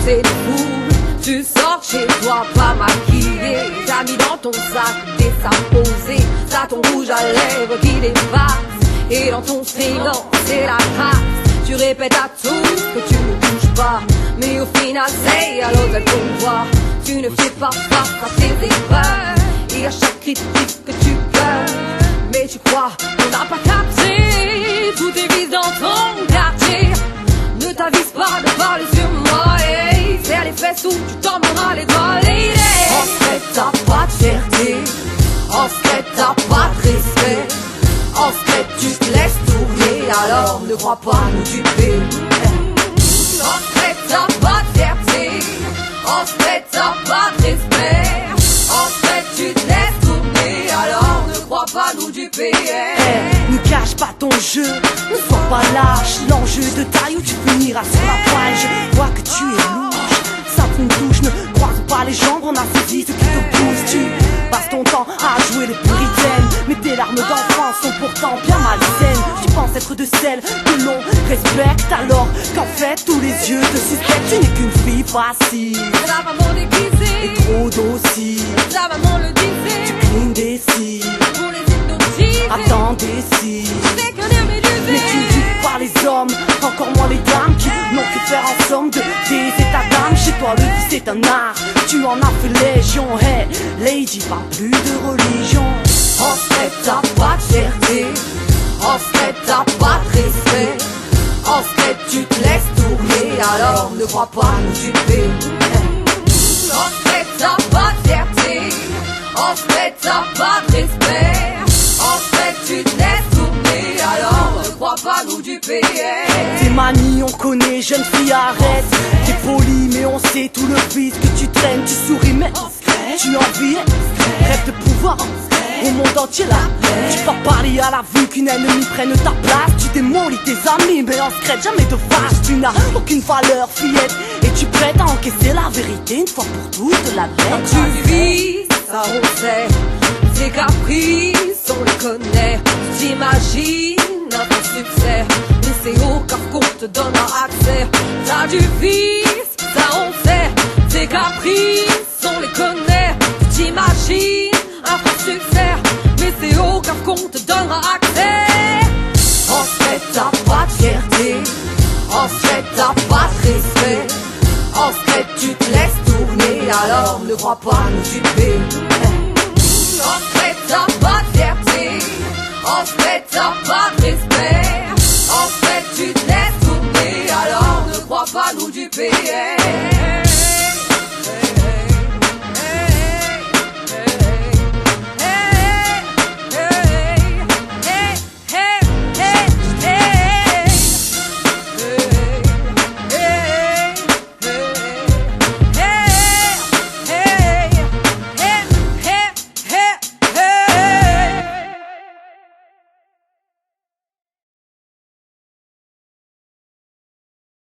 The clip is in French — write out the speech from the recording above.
c'est fou. Tu sors chez toi pas maquillé, t'as mis dans ton sac des sapes posés, t'as ton rouge à lèvres qui dépasse, et dans ton silence c'est la trace. Tu répètes à tous que tu ne touches pas, mais au final c'est à l'autre qu'on voit. Tu ne fais pas face à tes erreurs, et à chaque critique que tu pleures. Mais tu crois qu'on n'a pas capté, tout est vide dans ton quartier. Ne t'avise pas de parler sur moi, hey. C'est à les fesses où tu t'en mords les doigts, lady. En secret t'as pas de fierté, en secret t'as pas de respect, en secret tu te laisses tourner, alors ne crois pas nous duper. En secret t'as pas de fierté, en secret t'as pas de respect, en secret tu te laisses tourner, alors ne crois pas nous duper. Ne cache pas ton jeu, ne sois pas lâche. L'enjeu de taille où tu finiras sur la pointe. Je vois que tu es louche, ça me touche. Ne croise pas les jambes, on a saisi ce qui te pousse. Tu passes ton temps à jouer les puritaines, mais tes larmes d'enfant sont pourtant bien malsaines. Tu penses être de celles que l'on respecte, alors qu'en fait tous les yeux te suspectent. Tu n'es qu'une fille facile, La maman déguisée, et trop docile. la maman le disait, Tu clignes des cils, pour les hypnotiser. attends des cils. C'est que des médusés. Mais tu ne juges pas les hommes, encore moins les dames qui n'ont que faire en somme de tes états d'âme. Chez toi le vice c'est un art, tu en as fait légion. Hey, lady, pas plus de religion. En secret t'as pas de fierté, en secret t'as pas de respect, en secret tu te laisses tourner, alors ne crois pas nous duper. En secret t'as pas de fierté, en secret t'as pas de respect, en secret tu te laisses tourner, alors ne crois pas nous duper. Tes manies on connaît, jeune fille arrête. T'es polie mais on sait tout le vice que tu traînes. Tu souris mais tu envies, rêve de pouvoir au monde entier là. Tu vas parler à la vue qu'une ennemie prenne ta place. Tu démolis tes amis mais en secret jamais de face. Tu n'as aucune valeur fillette, et tu prêtes à encaisser la vérité une fois pour toutes la Quand bête. tu vis, ça on sait, tes caprices on les connaît. T'imagines un succès, mais c'est au cas qu'on te donnera accès. T'as du vice, ça on sait, tes caprices on les connaît. T'imagines un faux succès, mais c'est au cas qu'on te donnera accès. En secret t'as pas de fierté, en secret t'as pas de respect, en secret tu te laisses tourner, alors ne crois pas nous duper. En secret t'as pas de fierté, en secret t'as pas de respect, en secret tu te laisses tourner, alors ne crois pas nous duper.